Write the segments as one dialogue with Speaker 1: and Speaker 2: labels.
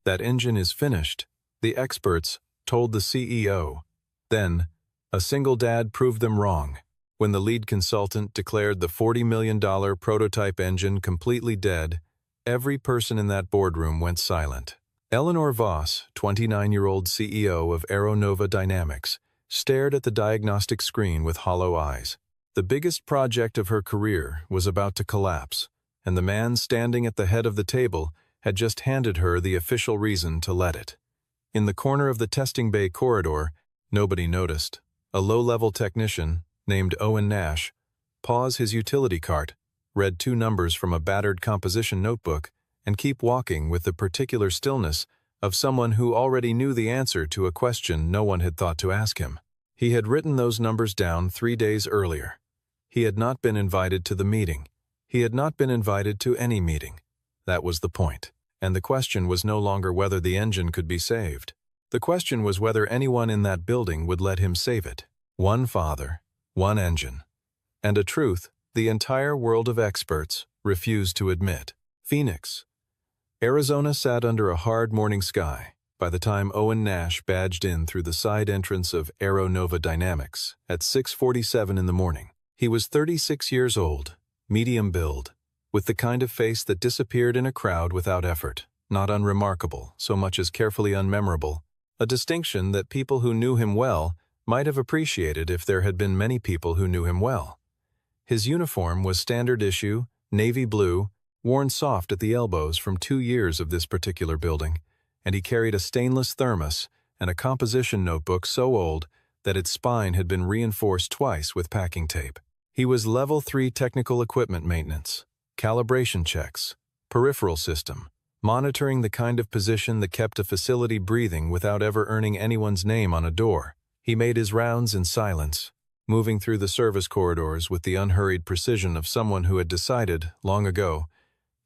Speaker 1: "That engine is finished," the experts told the CEO. Then, a single dad proved them wrong. When the lead consultant declared the $40 million prototype engine completely dead, every person in that boardroom went silent. Eleanor Voss, 29-year-old CEO of Aeronova Dynamics, stared at the diagnostic screen with hollow eyes. The biggest project of her career was about to collapse, and the man standing at the head of the table had just handed her the official reason to let it. In the corner of the testing bay corridor, nobody noticed. A low-level technician, named Owen Nash, paused his utility cart, read 2 numbers from a battered composition notebook, and keep walking with the particular stillness of someone who already knew the answer to a question no one had thought to ask him. He had written those numbers down 3 days earlier. He had not been invited to the meeting. He had not been invited to any meeting. That was the point. And the question was no longer whether the engine could be saved. The question was whether anyone in that building would let him save it. One father, one engine. And a truth the entire world of experts refused to admit. Phoenix, Arizona sat under a hard morning sky by the time Owen Nash badged in through the side entrance of Aeronova Dynamics at 6:47 in the morning. He was 36 years old, medium build, with the kind of face that disappeared in a crowd without effort, not unremarkable, so much as carefully unmemorable, a distinction that people who knew him well might have appreciated if there had been many people who knew him well. His uniform was standard issue, navy blue, worn soft at the elbows from 2 years of this particular building, and he carried a stainless thermos and a composition notebook so old that its spine had been reinforced twice with packing tape. He was Level 3 technical equipment maintenance, calibration checks, peripheral system, monitoring the kind of position that kept a facility breathing without ever earning anyone's name on a door. He made his rounds in silence, moving through the service corridors with the unhurried precision of someone who had decided, long ago,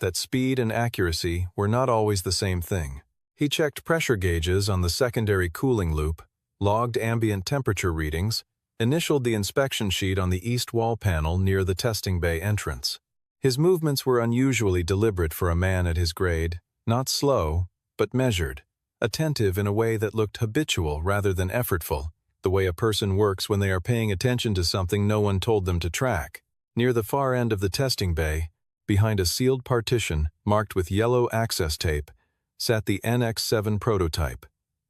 Speaker 1: that speed and accuracy were not always the same thing. He checked pressure gauges on the secondary cooling loop, logged ambient temperature readings, initialed the inspection sheet on the east wall panel near the testing bay entrance. His movements were unusually deliberate for a man at his grade, not slow, but measured, attentive in a way that looked habitual rather than effortful, the way a person works when they are paying attention to something no one told them to track. Near the far end of the testing bay, behind a sealed partition marked with yellow access tape, sat the NX-7 prototype,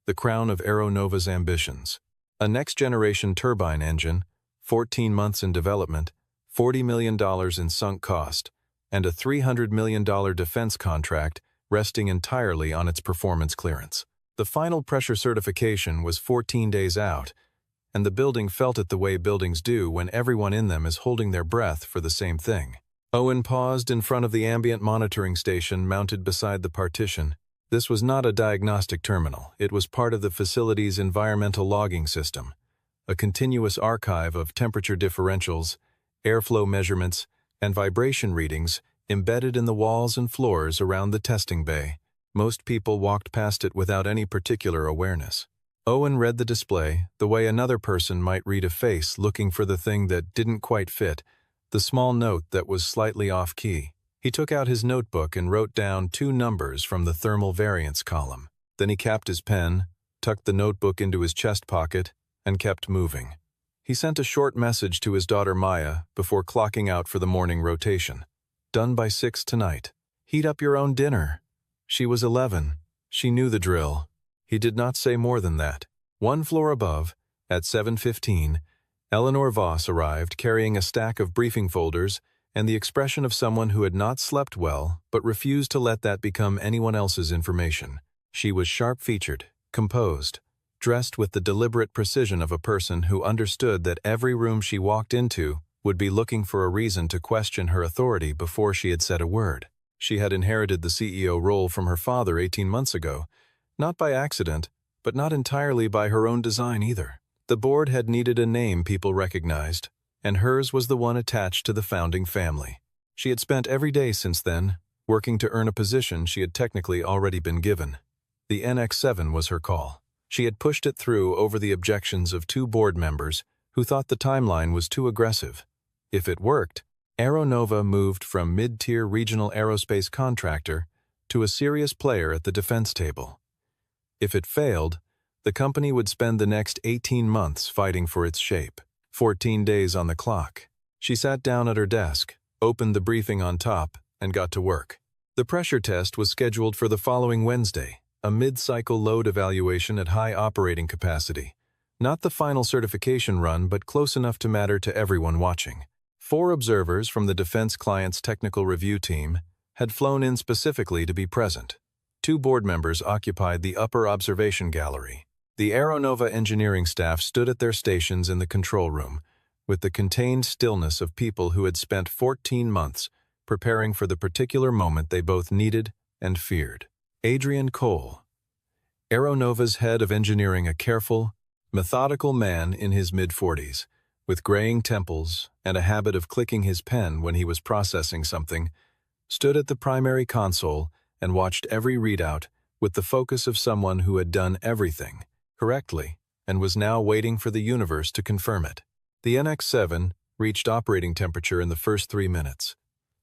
Speaker 1: the crown of Aeronova's ambitions. A next-generation turbine engine, 14 months in development, $40 million in sunk cost, and a $300 million defense contract resting entirely on its performance clearance. The final pressure certification was 14 days out, and the building felt it the way buildings do when everyone in them is holding their breath for the same thing. Owen paused in front of the ambient monitoring station mounted beside the partition. This was not a diagnostic terminal. It was part of the facility's environmental logging system, a continuous archive of temperature differentials, airflow measurements, and vibration readings embedded in the walls and floors around the testing bay. Most people walked past it without any particular awareness. Owen read the display the way another person might read a face looking for the thing that didn't quite fit, the small note that was slightly off-key. He took out his notebook and wrote down 2 numbers from the thermal variance column. Then he capped his pen, tucked the notebook into his chest pocket, and kept moving. He sent a short message to his daughter Maya before clocking out for the morning rotation. Done by 6 tonight. Heat up your own dinner. She was 11. She knew the drill. He did not say more than that. 1 floor above, at 7:15, Eleanor Voss arrived carrying a stack of briefing folders and the expression of someone who had not slept well but refused to let that become anyone else's information. She was sharp-featured, composed, dressed with the deliberate precision of a person who understood that every room she walked into would be looking for a reason to question her authority before she had said a word. She had inherited the CEO role from her father 18 months ago, not by accident, but not entirely by her own design either. The board had needed a name people recognized, and hers was the one attached to the founding family. She had spent every day since then, working to earn a position she had technically already been given. The NX-7 was her call. She had pushed it through over the objections of 2 board members who thought the timeline was too aggressive. If it worked, Aeronova moved from mid-tier regional aerospace contractor to a serious player at the defense table. If it failed, the company would spend the next 18 months fighting for its shape. 14 days on the clock. She sat down at her desk, opened the briefing on top, and got to work. The pressure test was scheduled for the following Wednesday, a mid-cycle load evaluation at high operating capacity. Not the final certification run, but close enough to matter to everyone watching. 4 observers from the defense client's technical review team had flown in specifically to be present. 2 board members occupied the upper observation gallery. The Aeronova engineering staff stood at their stations in the control room, with the contained stillness of people who had spent 14 months preparing for the particular moment they both needed and feared. Adrian Cole, Aeronova's head of engineering, a careful, methodical man in his mid-40s, with graying temples and a habit of clicking his pen when he was processing something, stood at the primary console and watched every readout with the focus of someone who had done everything correctly and was now waiting for the universe to confirm it. The NX-7 reached operating temperature in the first 3 minutes.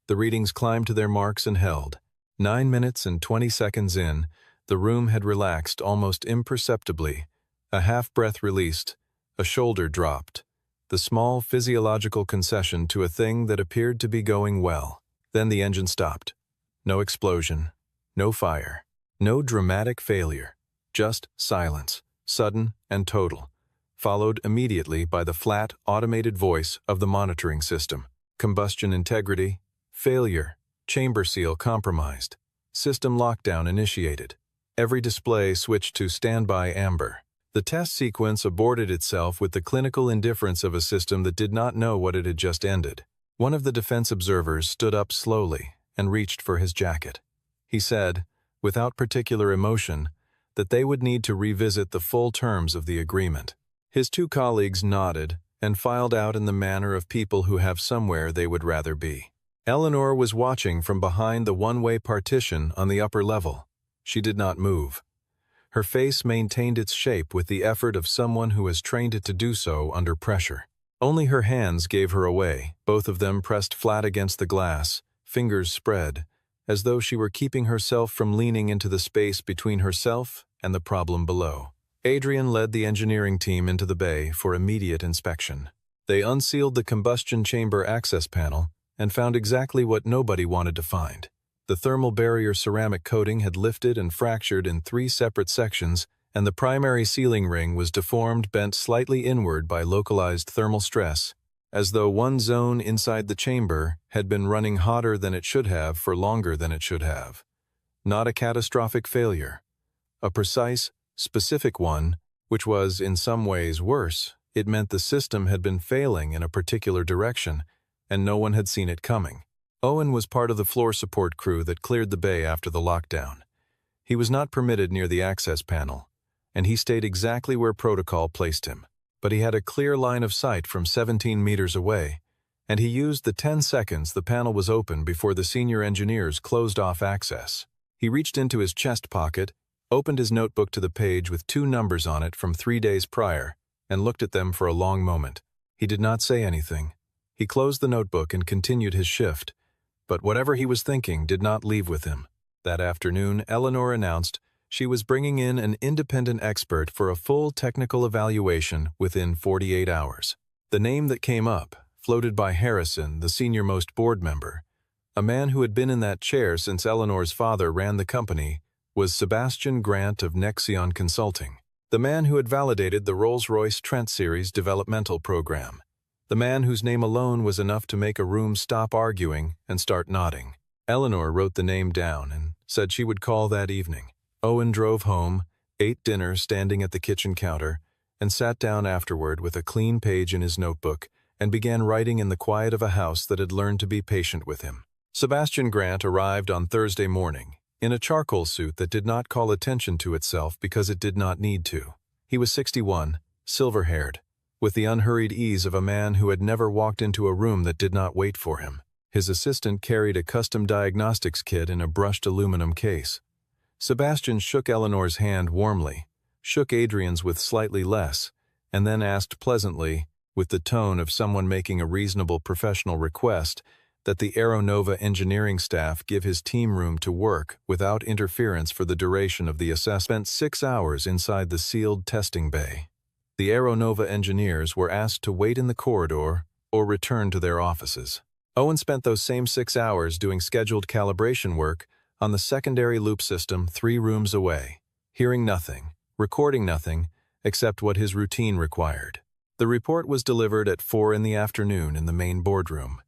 Speaker 1: The readings climbed to their marks and held. 9 minutes and 20 seconds in, the room had relaxed almost imperceptibly. A half-breath released, a shoulder dropped, the small physiological concession to a thing that appeared to be going well. Then the engine stopped. No explosion, no fire, no dramatic failure, just silence, sudden and total, followed immediately by the flat, automated voice of the monitoring system. Combustion integrity, failure, chamber seal compromised, system lockdown initiated. Every display switched to standby amber. The test sequence aborted itself with the clinical indifference of a system that did not know what it had just ended. One of the defense observers stood up slowly and reached for his jacket. He said, without particular emotion, that they would need to revisit the full terms of the agreement. His 2 colleagues nodded and filed out in the manner of people who have somewhere they would rather be. Eleanor was watching from behind the one-way partition on the upper level. She did not move. Her face maintained its shape with the effort of someone who has trained it to do so under pressure. Only her hands gave her away, both of them pressed flat against the glass, fingers spread, as though she were keeping herself from leaning into the space between herself and the problem below. Adrian led the engineering team into the bay for immediate inspection. They unsealed the combustion chamber access panel and found exactly what nobody wanted to find. The thermal barrier ceramic coating had lifted and fractured in 3 separate sections, and the primary sealing ring was deformed, bent slightly inward by localized thermal stress, as though one zone inside the chamber had been running hotter than it should have for longer than it should have. Not a catastrophic failure. A precise, specific one, which was in some ways worse. It meant the system had been failing in a particular direction, and no one had seen it coming. Owen was part of the floor support crew that cleared the bay after the lockdown. He was not permitted near the access panel, and he stayed exactly where protocol placed him. But he had a clear line of sight from 17 meters away, and he used the 10 seconds the panel was open before the senior engineers closed off access. He reached into his chest pocket, opened his notebook to the page with 2 numbers on it from 3 days prior, and looked at them for a long moment. He did not say anything. He closed the notebook and continued his shift, but whatever he was thinking did not leave with him. That afternoon, Eleanor announced she was bringing in an independent expert for a full technical evaluation within 48 hours. The name that came up, floated by Harrison, the senior-most board member, a man who had been in that chair since Eleanor's father ran the company, was Sebastian Grant of Nexion Consulting, the man who had validated the Rolls-Royce Trent Series developmental program. The man whose name alone was enough to make a room stop arguing and start nodding. Eleanor wrote the name down and said she would call that evening. Owen drove home, ate dinner standing at the kitchen counter, and sat down afterward with a clean page in his notebook and began writing in the quiet of a house that had learned to be patient with him. Sebastian Grant arrived on Thursday morning, in a charcoal suit that did not call attention to itself because it did not need to. He was 61, silver-haired, with the unhurried ease of a man who had never walked into a room that did not wait for him. His assistant carried a custom diagnostics kit in a brushed aluminum case. Sebastian shook Eleanor's hand warmly, shook Adrian's with slightly less, and then asked pleasantly, with the tone of someone making a reasonable professional request, that the Aeronova engineering staff give his team room to work without interference for the duration of the assessment. Spent 6 hours inside the sealed testing bay. The Aeronova engineers were asked to wait in the corridor or return to their offices. Owen spent those same 6 hours doing scheduled calibration work on the secondary loop system 3 rooms away, hearing nothing, recording nothing, except what his routine required. The report was delivered at 4 in the afternoon in the main boardroom.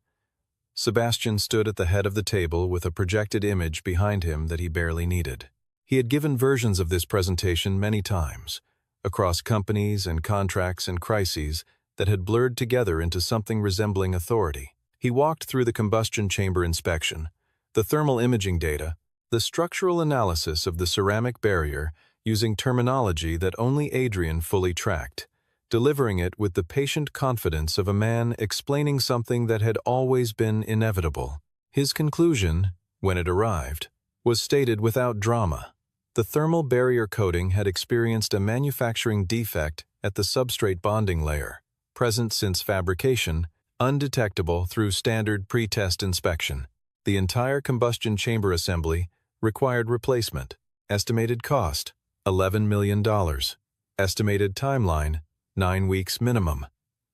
Speaker 1: Sebastian stood at the head of the table with a projected image behind him that he barely needed. He had given versions of this presentation many times, across companies and contracts and crises that had blurred together into something resembling authority. He walked through the combustion chamber inspection, the thermal imaging data, the structural analysis of the ceramic barrier using terminology that only Adrian fully tracked, delivering it with the patient confidence of a man explaining something that had always been inevitable. His conclusion, when it arrived, was stated without drama. The thermal barrier coating had experienced a manufacturing defect at the substrate bonding layer, present since fabrication, undetectable through standard pre-test inspection. The entire combustion chamber assembly required replacement. Estimated cost, $11 million. Estimated timeline, 9 weeks minimum.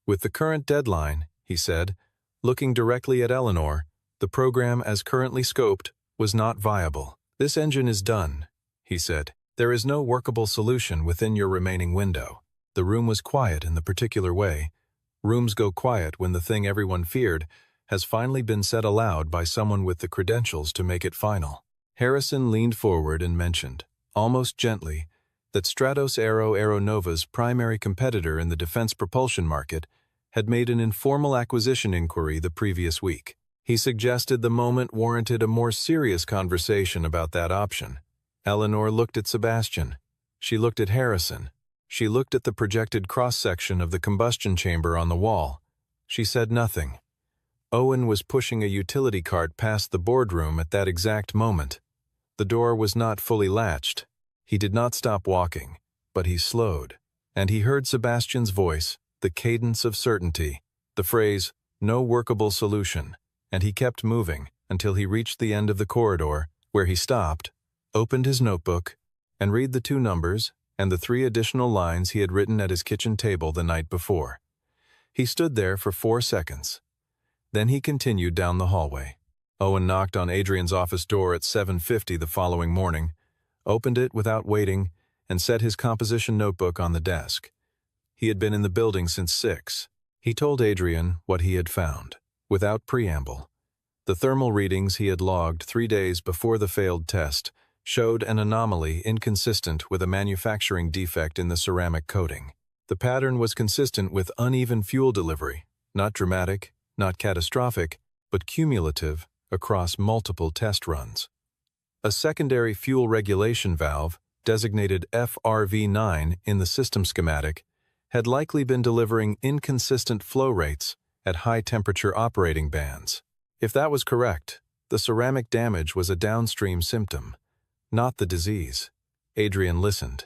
Speaker 1: With the current deadline, he said, looking directly at Eleanor, the program as currently scoped was not viable. This engine is done, he said. There is no workable solution within your remaining window. The room was quiet in the particular way. Rooms go quiet when the thing everyone feared has finally been said aloud by someone with the credentials to make it final. Harrison leaned forward and mentioned, almost gently, that Stratos Aeronova's primary competitor in the defense propulsion market had made an informal acquisition inquiry the previous week. He suggested the moment warranted a more serious conversation about that option. Eleanor looked at Sebastian. She looked at Harrison. She looked at the projected cross-section of the combustion chamber on the wall. She said nothing. Owen was pushing a utility cart past the boardroom at that exact moment. The door was not fully latched. He did not stop walking, but he slowed, and he heard Sebastian's voice, the cadence of certainty, the phrase, "no workable solution," and he kept moving until he reached the end of the corridor, where he stopped, opened his notebook, and read the 2 numbers and the 3 additional lines he had written at his kitchen table the night before. He stood there for 4 seconds. Then he continued down the hallway. Owen knocked on Adrian's office door at 7:50 the following morning, opened it without waiting, and set his composition notebook on the desk. He had been in the building since 6. He told Adrian what he had found, without preamble. The thermal readings he had logged 3 days before the failed test showed an anomaly inconsistent with a manufacturing defect in the ceramic coating. The pattern was consistent with uneven fuel delivery, not dramatic, not catastrophic, but cumulative across multiple test runs. A secondary fuel regulation valve, designated FRV9 in the system schematic, had likely been delivering inconsistent flow rates at high-temperature operating bands. If that was correct, the ceramic damage was a downstream symptom, not the disease. Adrian listened.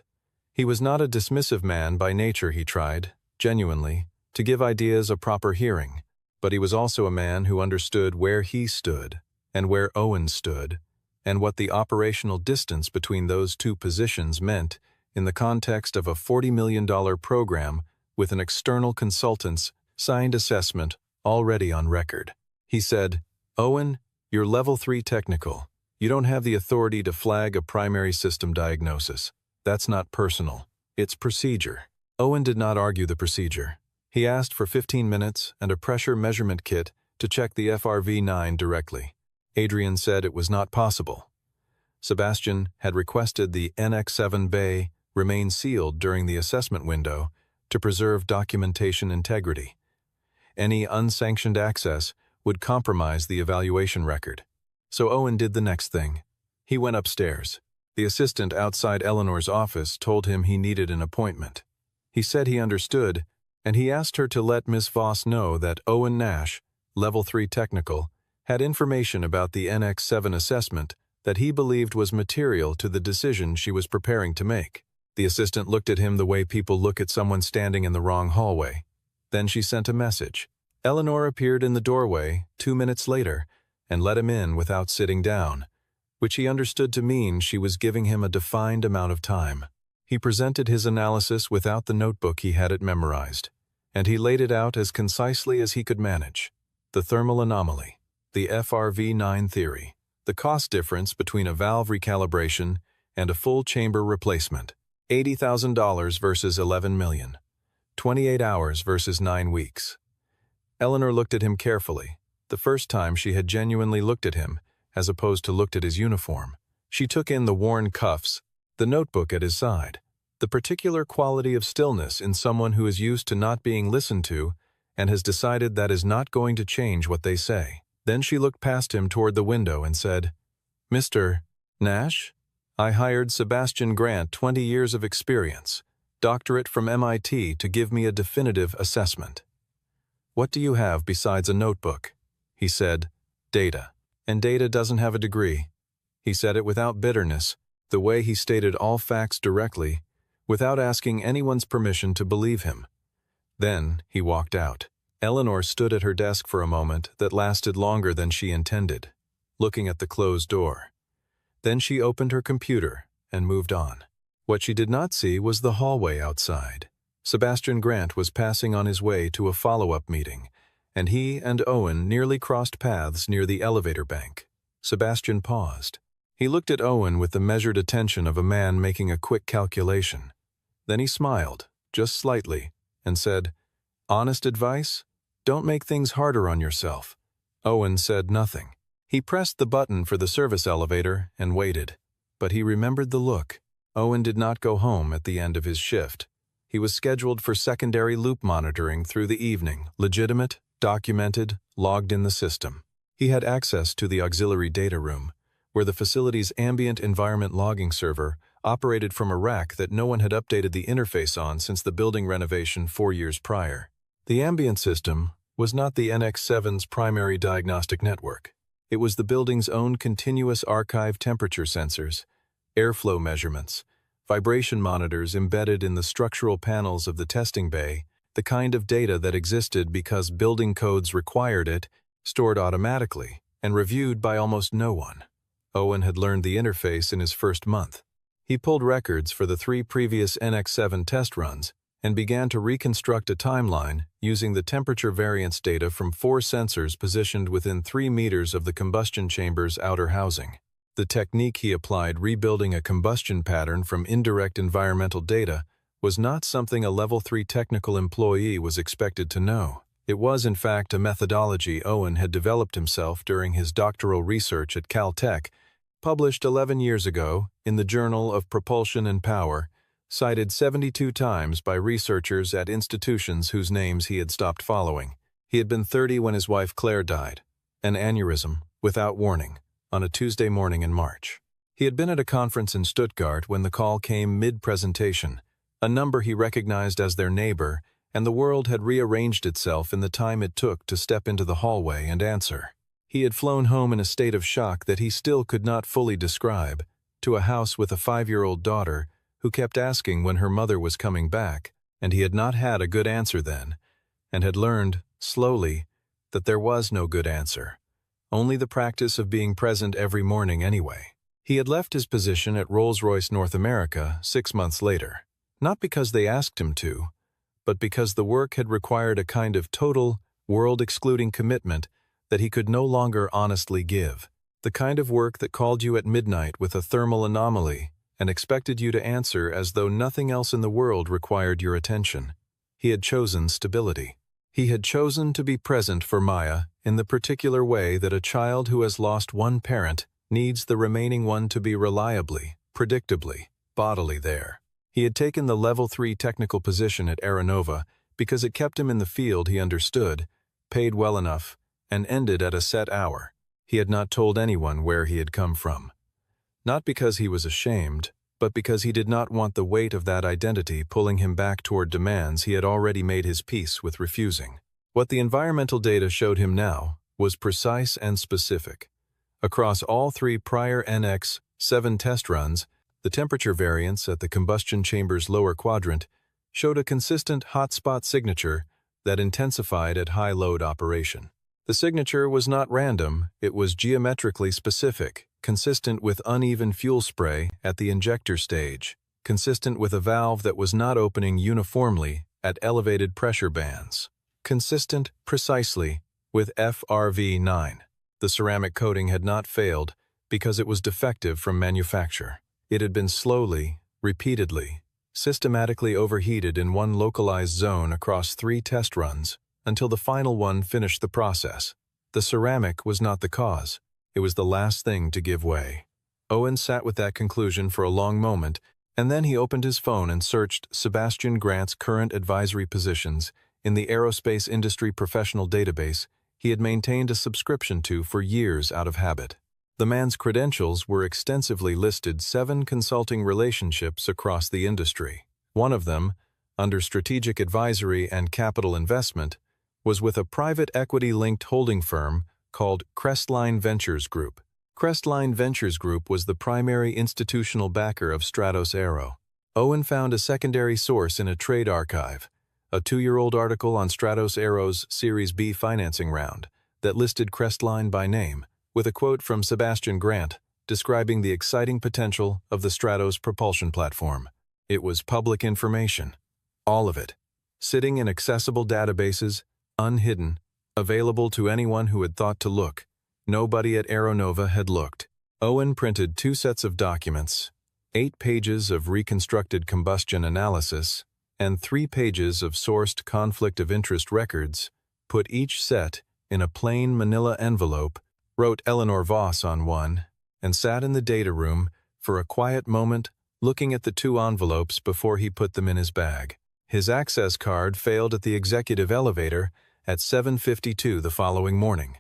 Speaker 1: He was not a dismissive man by nature. He tried, genuinely, to give ideas a proper hearing, but he was also a man who understood where he stood and where Owen stood, and what the operational distance between those 2 positions meant in the context of a $40 million program with an external consultant's signed assessment already on record. He said, "Owen, you're level 3 technical. You don't have the authority to flag a primary system diagnosis. That's not personal. It's procedure." Owen did not argue the procedure. He asked for 15 minutes and a pressure measurement kit to check the FRV9 directly. Adrian said it was not possible. Sebastian had requested the NX7 bay remain sealed during the assessment window to preserve documentation integrity. Any unsanctioned access would compromise the evaluation record. So Owen did the next thing. He went upstairs. The assistant outside Eleanor's office told him he needed an appointment. He said he understood, and he asked her to let Miss Voss know that Owen Nash, level 3 technical, had information about the NX7 assessment that he believed was material to the decision she was preparing to make. The assistant looked at him the way people look at someone standing in the wrong hallway. Then she sent a message. Eleanor appeared in the doorway 2 minutes later and let him in without sitting down, which he understood to mean she was giving him a defined amount of time. He presented his analysis without the notebook he had it memorized, and he laid it out as concisely as he could manage. The thermal anomaly, the FRV9 theory, the cost difference between a valve recalibration and a full chamber replacement, $80,000 versus $11 million, 28 hours versus 9 weeks. Eleanor looked at him carefully, the first time she had genuinely looked at him, as opposed to looked at his uniform. She took in the worn cuffs, the notebook at his side, the particular quality of stillness in someone who is used to not being listened to and has decided that is not going to change what they say. Then she looked past him toward the window and said, "Mr. Nash, I hired Sebastian Grant, 20 years of experience, doctorate from MIT, to give me a definitive assessment. What do you have besides a notebook?" He said, "Data. And data doesn't have a degree." He said it without bitterness, the way he stated all facts directly, without asking anyone's permission to believe him. Then he walked out. Eleanor stood at her desk for a moment that lasted longer than she intended, looking at the closed door. Then she opened her computer and moved on. What she did not see was the hallway outside. Sebastian Grant was passing on his way to a follow-up meeting, and he and Owen nearly crossed paths near the elevator bank. Sebastian paused. He looked at Owen with the measured attention of a man making a quick calculation. Then he smiled, just slightly, and said, "Honest advice? Don't make things harder on yourself." Owen said nothing. He pressed the button for the service elevator and waited, but he remembered the look. Owen did not go home at the end of his shift. He was scheduled for secondary loop monitoring through the evening, legitimate, documented, logged in the system. He had access to the auxiliary data room, where the facility's ambient environment logging server operated from a rack that no one had updated the interface on since the building renovation 4 years prior. The ambient system was not the NX7's primary diagnostic network. It was the building's own continuous archive temperature sensors, airflow measurements, vibration monitors embedded in the structural panels of the testing bay, the kind of data that existed because building codes required it, stored automatically, and reviewed by almost no one. Owen had learned the interface in his first month. He pulled records for the 3 previous NX7 test runs and began to reconstruct a timeline using the temperature variance data from 4 sensors positioned within 3 meters of the combustion chamber's outer housing. The technique he applied, rebuilding a combustion pattern from indirect environmental data, was not something a Level 3 technical employee was expected to know. It was, in fact, a methodology Owen had developed himself during his doctoral research at Caltech, published 11 years ago in the Journal of Propulsion and Power, cited 72 times by researchers at institutions whose names he had stopped following. He had been 30 when his wife Claire died, an aneurysm, without warning, on a Tuesday morning in March. He had been at a conference in Stuttgart when the call came mid-presentation, a number he recognized as their neighbor, and the world had rearranged itself in the time it took to step into the hallway and answer. He had flown home in a state of shock that he still could not fully describe, to a house with a 5-year-old daughter who kept asking when her mother was coming back, and he had not had a good answer then, and had learned, slowly, that there was no good answer, only the practice of being present every morning anyway. He had left his position at Rolls-Royce North America 6 months later, not because they asked him to, but because the work had required a kind of total, world-excluding commitment that he could no longer honestly give. The kind of work that called you at midnight with a thermal anomaly and expected you to answer as though nothing else in the world required your attention. He had chosen stability. He had chosen to be present for Maya in the particular way that a child who has lost one parent needs the remaining one to be reliably, predictably, bodily there. He had taken the Level 3 technical position at Aeronova because it kept him in the field he understood, paid well enough, and ended at a set hour. He had not told anyone where he had come from. Not because he was ashamed, but because he did not want the weight of that identity pulling him back toward demands he had already made his peace with refusing. What the environmental data showed him now was precise and specific. Across all 3 prior NX7 test runs, the temperature variance at the combustion chamber's lower quadrant showed a consistent hotspot signature that intensified at high load operation. The signature was not random, it was geometrically specific, consistent with uneven fuel spray at the injector stage, consistent with a valve that was not opening uniformly at elevated pressure bands, consistent precisely with FRV9. The ceramic coating had not failed because it was defective from manufacture. It had been slowly, repeatedly, systematically overheated in one localized zone across 3 test runs until the final one finished the process. The ceramic was not the cause. It was the last thing to give way. Owen sat with that conclusion for a long moment, and then he opened his phone and searched Sebastian Grant's current advisory positions in the aerospace industry professional database he had maintained a subscription to for years out of habit. The man's credentials were extensively listed 7 consulting relationships across the industry. One of them, under strategic advisory and capital investment, was with a private equity-linked holding firm called Crestline Ventures Group. Crestline Ventures Group was the primary institutional backer of Stratos Aero. Owen found a secondary source in a trade archive, a 2-year-old article on Stratos Aero's Series B financing round that listed Crestline by name, with a quote from Sebastian Grant describing the exciting potential of the Stratos propulsion platform. It was public information, all of it, sitting in accessible databases, unhidden, available to anyone who had thought to look. Nobody at Aeronova had looked. Owen printed 2 sets of documents, 8 pages of reconstructed combustion analysis, and 3 pages of sourced conflict of interest records, put each set in a plain manila envelope, wrote Eleanor Voss on one, and sat in the data room for a quiet moment looking at the 2 envelopes before he put them in his bag. His access card failed at the executive elevator at 7:52 the following morning.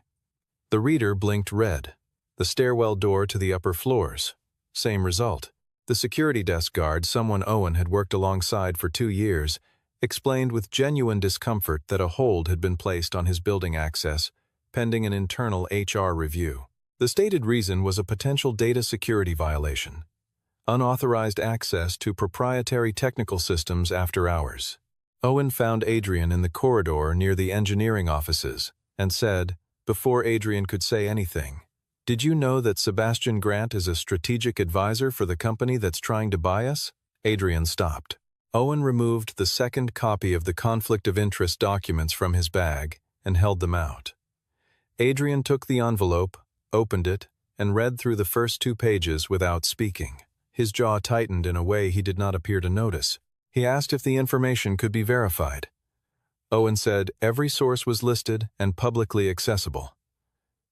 Speaker 1: The reader blinked red. The stairwell door to the upper floors. Same result. The security desk guard, someone Owen had worked alongside for 2 years, explained with genuine discomfort that a hold had been placed on his building access, pending an internal HR review. The stated reason was a potential data security violation. Unauthorized access to proprietary technical systems after hours. Owen found Adrian in the corridor near the engineering offices and said, before Adrian could say anything, "Did you know that Sebastian Grant is a strategic advisor for the company that's trying to buy us?" Adrian stopped. Owen removed the second copy of the conflict of interest documents from his bag and held them out. Adrian took the envelope, opened it, and read through the first 2 pages without speaking. His jaw tightened in a way he did not appear to notice. He asked if the information could be verified. Owen said every source was listed and publicly accessible.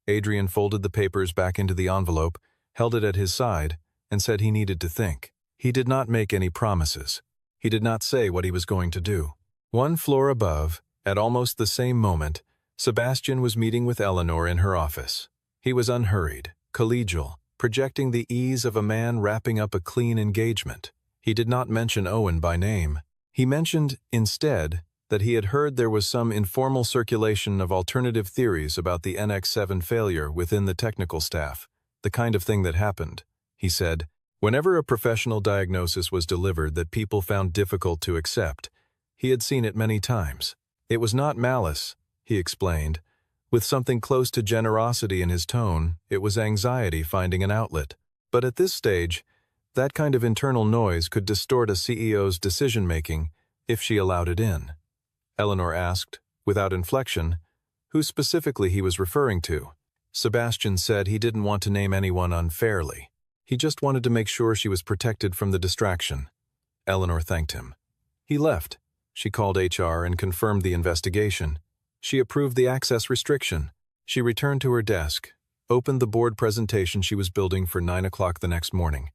Speaker 1: Adrian folded the papers back into the envelope, held it at his side, and said he needed to think. He did not make any promises. He did not say what he was going to do. 1 floor above, at almost the same moment, Sebastian was meeting with Eleanor in her office. He was unhurried, collegial, projecting the ease of a man wrapping up a clean engagement. He did not mention Owen by name. He mentioned, instead, that he had heard there was some informal circulation of alternative theories about the NX-7 failure within the technical staff, the kind of thing that happened. He said, whenever a professional diagnosis was delivered that people found difficult to accept, he had seen it many times. It was not malice, he explained. With something close to generosity in his tone, it was anxiety finding an outlet. But at this stage, that kind of internal noise could distort a CEO's decision-making if she allowed it in. Eleanor asked, without inflection, who specifically he was referring to. Sebastian said he didn't want to name anyone unfairly. He just wanted to make sure she was protected from the distraction. Eleanor thanked him. He left. She called HR and confirmed the investigation. She approved the access restriction. She returned to her desk, opened the board presentation she was building for 9 o'clock the next morning,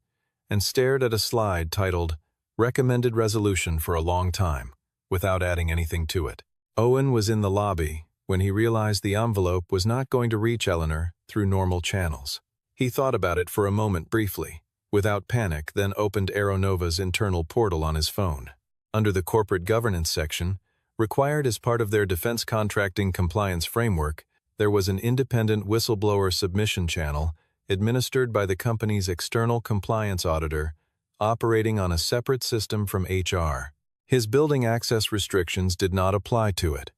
Speaker 1: and stared at a slide titled, Recommended Resolution for a long time, without adding anything to it. Owen was in the lobby when he realized the envelope was not going to reach Eleanor through normal channels. He thought about it for a moment briefly, without panic, then opened Aeronova's internal portal on his phone. Under the corporate governance section, required as part of their defense contracting compliance framework, there was an independent whistleblower submission channel administered by the company's external compliance auditor, operating on a separate system from HR. His building access restrictions did not apply to it.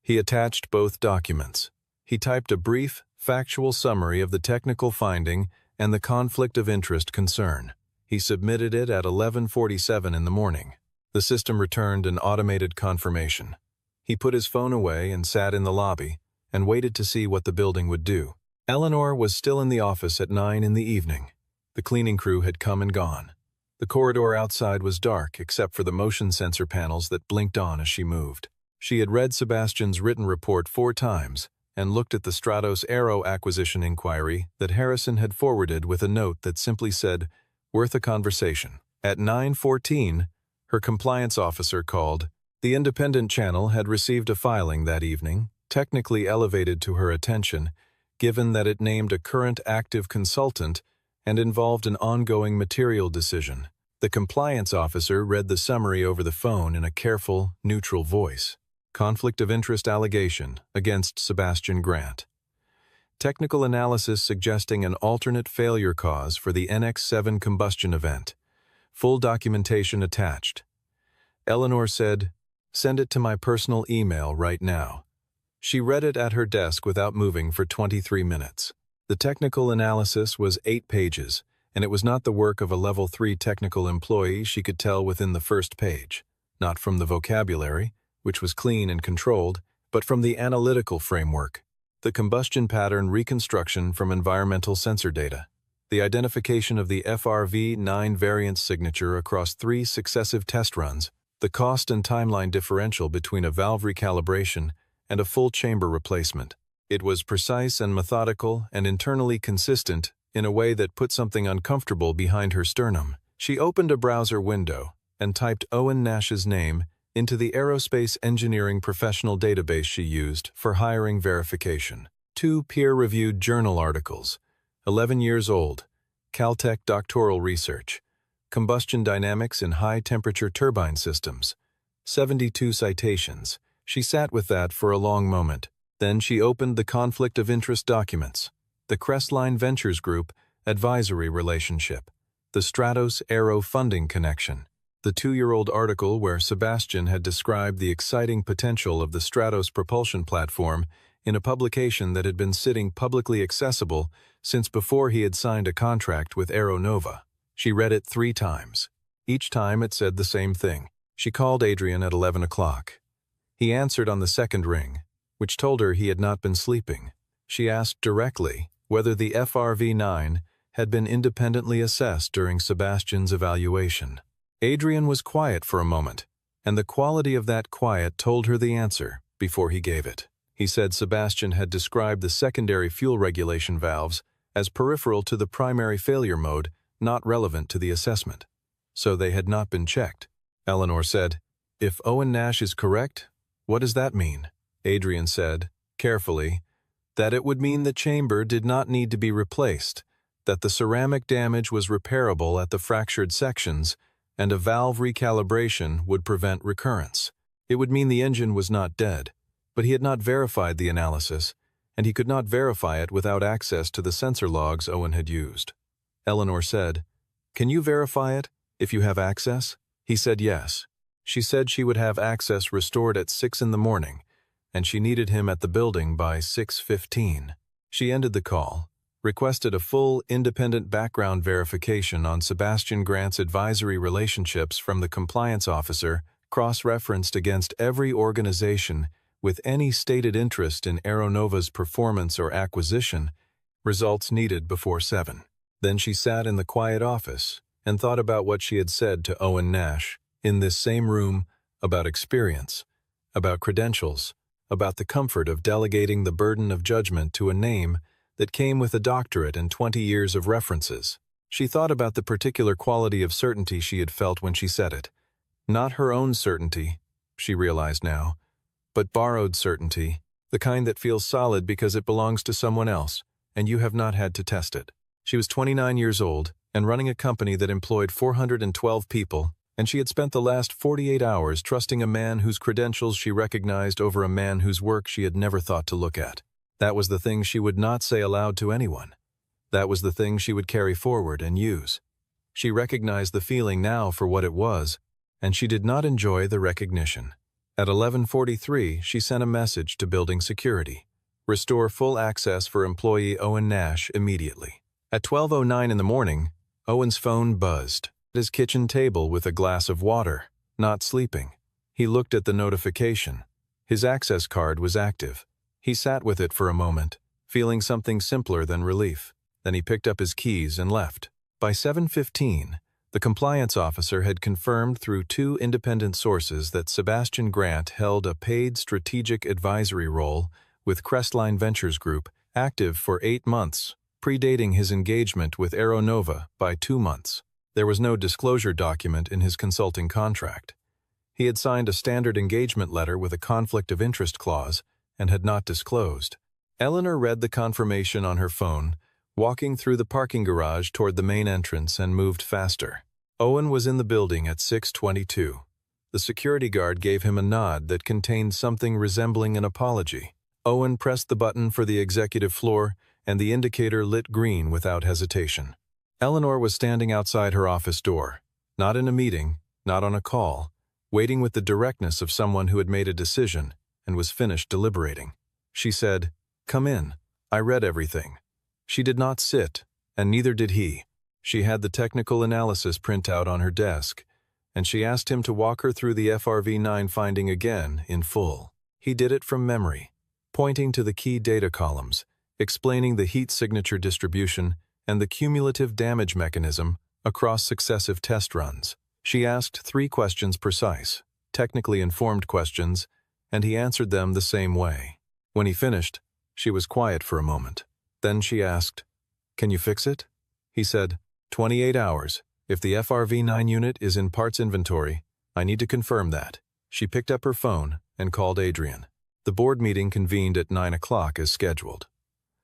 Speaker 1: He attached both documents. He typed a brief, factual summary of the technical finding and the conflict of interest concern. He submitted it at 11:47 in the morning. The system returned an automated confirmation. He put his phone away and sat in the lobby and waited to see what the building would do. Eleanor was still in the office at 9 in the evening. The cleaning crew had come and gone. The corridor outside was dark except for the motion sensor panels that blinked on as she moved. She had read Sebastian's written report 4 times and looked at the Stratos Aero acquisition inquiry that Harrison had forwarded with a note that simply said, "Worth a conversation." At 9:14, her compliance officer called. The independent channel had received a filing that evening, technically elevated to her attention, given that it named a current active consultant and involved an ongoing material decision. The compliance officer read the summary over the phone in a careful, neutral voice. Conflict of interest allegation against Sebastian Grant. Technical analysis suggesting an alternate failure cause for the NX-7 combustion event. Full documentation attached. Eleanor said, "Send it to my personal email right now." She read it at her desk without moving for 23 minutes. The technical analysis was 8 pages, and it was not the work of a Level 3 technical employee, she could tell within the first page. Not from the vocabulary, which was clean and controlled, but from the analytical framework. The combustion pattern reconstruction from environmental sensor data. The identification of the FRV9 variance signature across 3 successive test runs. The cost and timeline differential between a valve recalibration and a full chamber replacement. It was precise and methodical and internally consistent in a way that put something uncomfortable behind her sternum. She opened a browser window and typed Owen Nash's name into the aerospace engineering professional database she used for hiring verification. 2 peer-reviewed journal articles, 11 years old, Caltech doctoral research, combustion dynamics in high-temperature turbine systems, 72 citations. She sat with that for a long moment. Then she opened the conflict of interest documents, the Crestline Ventures Group advisory relationship, the Stratos Aero funding connection, the 2-year-old article where Sebastian had described the exciting potential of the Stratos propulsion platform in a publication that had been sitting publicly accessible since before he had signed a contract with Aeronova. She read it 3 times. Each time it said the same thing. She called Adrian at 11 o'clock. He answered on the second ring, which told her he had not been sleeping. She asked directly whether the FRV9 had been independently assessed during Sebastian's evaluation. Adrian was quiet for a moment, and the quality of that quiet told her the answer before he gave it. He said Sebastian had described the secondary fuel regulation valves as peripheral to the primary failure mode, not relevant to the assessment. So they had not been checked. Eleanor said, "If Owen Nash is correct, what does that mean?" Adrian said, carefully, that it would mean the chamber did not need to be replaced, that the ceramic damage was repairable at the fractured sections, and a valve recalibration would prevent recurrence. It would mean the engine was not dead, but he had not verified the analysis, and he could not verify it without access to the sensor logs Owen had used. Eleanor said, "Can you verify it, if you have access?" He said yes. She said she would have access restored at 6 in the morning, and she needed him at the building by 6:15. She ended the call, requested a full, independent background verification on Sebastian Grant's advisory relationships from the compliance officer, cross-referenced against every organization with any stated interest in Aeronova's performance or acquisition, results needed before 7. Then she sat in the quiet office and thought about what she had said to Owen Nash in this same room, about experience, about credentials, about the comfort of delegating the burden of judgment to a name that came with a doctorate and 20 years of references. She thought about the particular quality of certainty she had felt when she said it. Not her own certainty, she realized now, but borrowed certainty, the kind that feels solid because it belongs to someone else, and you have not had to test it. She was 29 years old and running a company that employed 412 people, and she had spent the last 48 hours trusting a man whose credentials she recognized over a man whose work she had never thought to look at. That was the thing she would not say aloud to anyone. That was the thing she would carry forward and use. She recognized the feeling now for what it was, and she did not enjoy the recognition. At 11:43, she sent a message to building security. Restore full access for employee Owen Nash immediately. At 12:09 in the morning, Owen's phone buzzed at his kitchen table with a glass of water, not sleeping. He looked at the notification. His access card was active. He sat with it for a moment, feeling something simpler than relief. Then he picked up his keys and left. By 7:15, the compliance officer had confirmed through 2 independent sources that Sebastian Grant held a paid strategic advisory role with Crestline Ventures Group, active for 8 months, predating his engagement with Aeronova by 2 months. There was no disclosure document in his consulting contract. He had signed a standard engagement letter with a conflict of interest clause and had not disclosed. Eleanor read the confirmation on her phone, walking through the parking garage toward the main entrance, and moved faster. Owen was in the building at 6:22. The security guard gave him a nod that contained something resembling an apology. Owen pressed the button for the executive floor, and the indicator lit green without hesitation. Eleanor was standing outside her office door, not in a meeting, not on a call, waiting with the directness of someone who had made a decision and was finished deliberating. She said, "Come in. I read everything." She did not sit, and neither did he. She had the technical analysis printout on her desk, and she asked him to walk her through the FRV9 finding again in full. He did it from memory, pointing to the key data columns, explaining the heat signature distribution and the cumulative damage mechanism across successive test runs. She asked 3 questions precise, technically informed questions, and he answered them the same way. When he finished, she was quiet for a moment. Then she asked, "Can you fix it?" He said, 28 hours. If the FRV9 unit is in parts inventory, I need to confirm that." She picked up her phone and called Adrian. The board meeting convened at 9 o'clock as scheduled.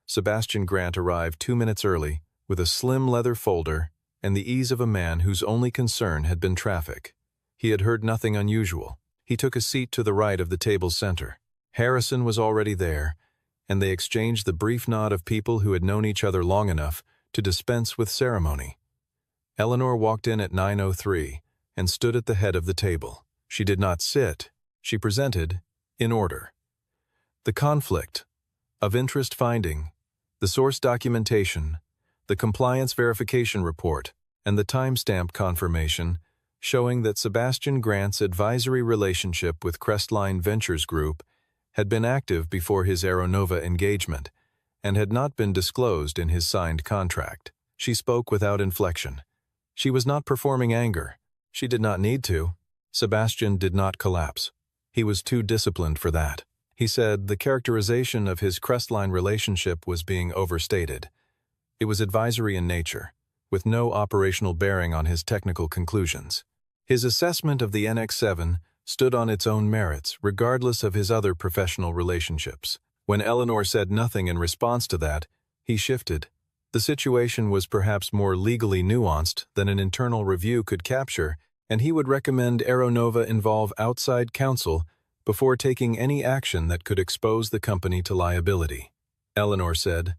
Speaker 1: Sebastian Grant arrived 2 minutes early with a slim leather folder and the ease of a man whose only concern had been traffic. He had heard nothing unusual. He took a seat to the right of the table's center. Harrison was already there, and they exchanged the brief nod of people who had known each other long enough to dispense with ceremony. Eleanor walked in at 9:03 and stood at the head of the table. She did not sit. She presented, in order, the conflict of interest finding, the source documentation, the compliance verification report, and the timestamp confirmation showing that Sebastian Grant's advisory relationship with Crestline Ventures Group had been active before his Aeronova engagement and had not been disclosed in his signed contract. She spoke without inflection. She was not performing anger. She did not need to. Sebastian did not collapse. He was too disciplined for that. He said the characterization of his Crestline relationship was being overstated. It was advisory in nature, with no operational bearing on his technical conclusions. His assessment of the NX-7 stood on its own merits, regardless of his other professional relationships. When Eleanor said nothing in response to that, he shifted. The situation was perhaps more legally nuanced than an internal review could capture, and he would recommend Aeronova involve outside counsel before taking any action that could expose the company to liability. Eleanor said,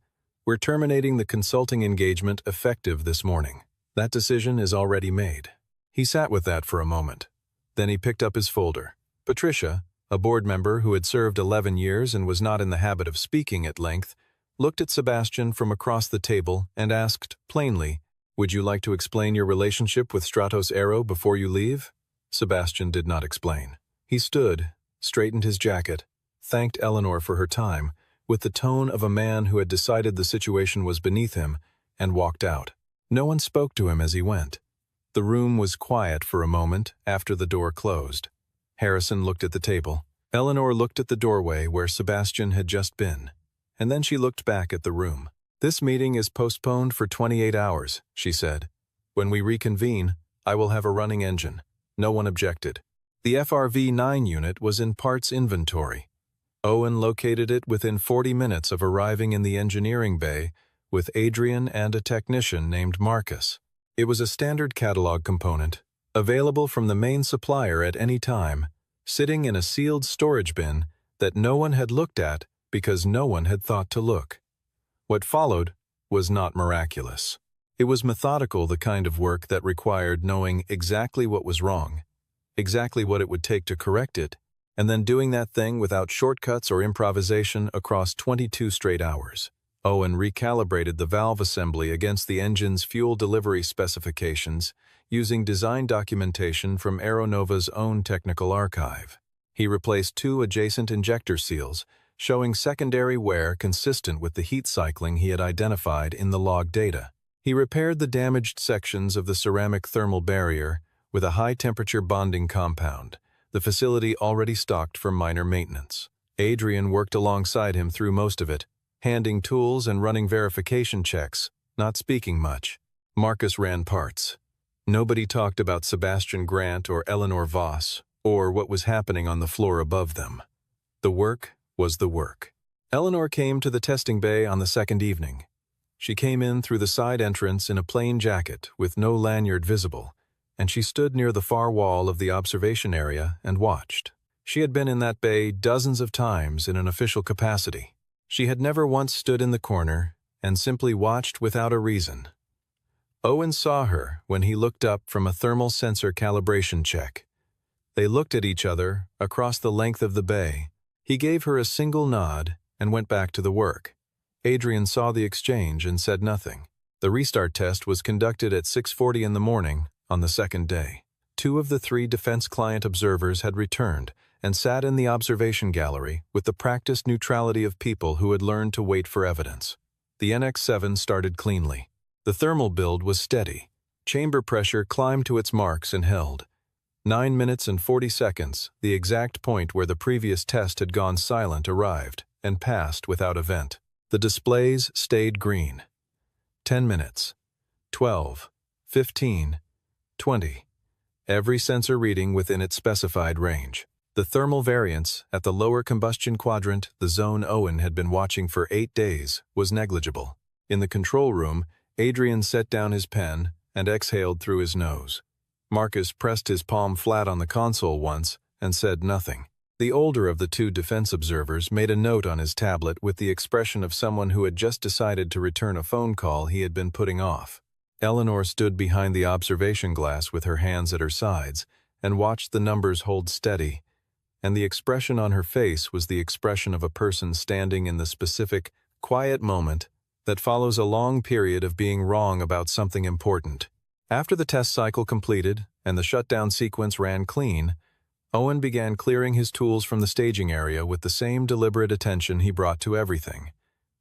Speaker 1: "We're terminating the consulting engagement effective this morning. That decision is already made." He sat with that for a moment. Then he picked up his folder. Patricia, a board member who had served 11 years and was not in the habit of speaking at length, looked at Sebastian from across the table and asked plainly, "Would you like to explain your relationship with Stratos Aero before you leave?" Sebastian did not explain. He stood, straightened his jacket, thanked Eleanor for her time, with the tone of a man who had decided the situation was beneath him, and walked out. No one spoke to him as he went. The room was quiet for a moment after the door closed. Harrison looked at the table. Eleanor looked at the doorway where Sebastian had just been, and then she looked back at the room. "This meeting is postponed for 28 hours, she said. "When we reconvene, I will have a running engine." No one objected. The FRV9 unit was in parts inventory. Owen located it within 40 minutes of arriving in the engineering bay with Adrian and a technician named Marcus. It was a standard catalog component, available from the main supplier at any time, sitting in a sealed storage bin that no one had looked at because no one had thought to look. What followed was not miraculous. It was methodical, the kind of work that required knowing exactly what was wrong, exactly what it would take to correct it, And then doing that thing without shortcuts or improvisation across 22 straight hours. Owen recalibrated the valve assembly against the engine's fuel delivery specifications using design documentation from Aeronova's own technical archive. He replaced 2 adjacent injector seals, showing secondary wear consistent with the heat cycling he had identified in the log data. He repaired the damaged sections of the ceramic thermal barrier with a high-temperature bonding compound, the facility already stocked for minor maintenance. Adrian worked alongside him through most of it, handing tools and running verification checks, not speaking much. Marcus ran parts. Nobody talked about Sebastian Grant or Eleanor Voss, or what was happening on the floor above them. The work was the work. Eleanor came to the testing bay on the second evening. She came in through the side entrance in a plain jacket with no lanyard visible, and she stood near the far wall of the observation area and watched. She had been in that bay dozens of times in an official capacity. She had never once stood in the corner and simply watched without a reason. Owen saw her when he looked up from a thermal sensor calibration check. They looked at each other across the length of the bay. He gave her a single nod and went back to the work. Adrian saw the exchange and said nothing. The restart test was conducted at 6:40 in the morning on the second day. 2 of the 3 defense client observers had returned and sat in the observation gallery with the practiced neutrality of people who had learned to wait for evidence. The NX-7 started cleanly. The thermal build was steady. Chamber pressure climbed to its marks and held. 9 minutes and 40 seconds, the exact point where the previous test had gone silent, arrived and passed without event. The displays stayed green. 10 minutes, 12, 15, 20. Every sensor reading within its specified range. The thermal variance at the lower combustion quadrant, the zone Owen had been watching for 8 days, was negligible. In the control room, Adrian set down his pen and exhaled through his nose. Marcus pressed his palm flat on the console once and said nothing. The older of the 2 defense observers made a note on his tablet with the expression of someone who had just decided to return a phone call he had been putting off. Eleanor stood behind the observation glass with her hands at her sides and watched the numbers hold steady, and the expression on her face was the expression of a person standing in the specific, quiet moment that follows a long period of being wrong about something important. After the test cycle completed and the shutdown sequence ran clean, Owen began clearing his tools from the staging area with the same deliberate attention he brought to everything.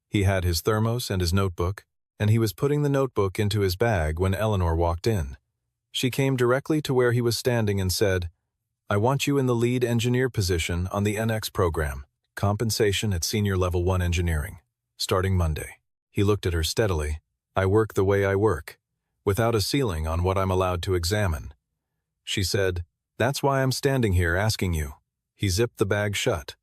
Speaker 1: He had his thermos and his notebook, and he was putting the notebook into his bag when Eleanor walked in. She came directly to where he was standing and said, "I want you in the lead engineer position on the NX program. Compensation at Senior Level 1 Engineering. Starting Monday." He looked at her steadily. "I work the way I work, without a ceiling on what I'm allowed to examine." She said, "That's why I'm standing here asking you." He zipped the bag shut.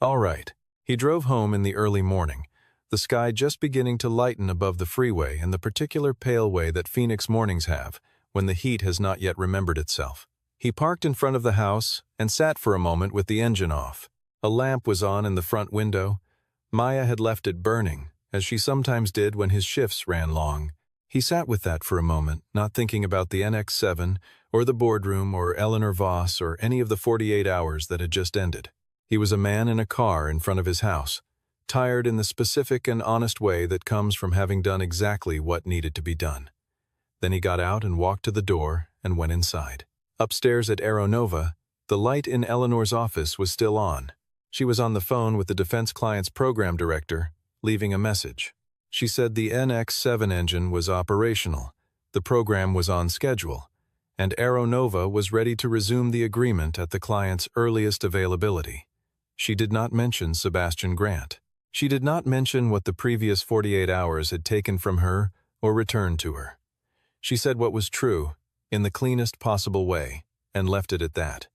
Speaker 1: "All right." He drove home in the early morning, the sky just beginning to lighten above the freeway in the particular pale way that Phoenix mornings have when the heat has not yet remembered itself. He parked in front of the house and sat for a moment with the engine off. A lamp was on in the front window. Maya had left it burning, as she sometimes did when his shifts ran long. He sat with that for a moment, not thinking about the NX-7 or the boardroom or Eleanor Voss or any of the 48 hours that had just ended. He was a man in a car in front of his house, tired in the specific and honest way that comes from having done exactly what needed to be done. Then he got out and walked to the door and went inside. Upstairs at Aeronova, the light in Eleanor's office was still on. She was on the phone with the defense client's program director, leaving a message. She said the NX-7 engine was operational, the program was on schedule, and Aeronova was ready to resume the agreement at the client's earliest availability. She did not mention Sebastian Grant. She did not mention what the previous 48 hours had taken from her or returned to her. She said what was true, in the cleanest possible way, and left it at that.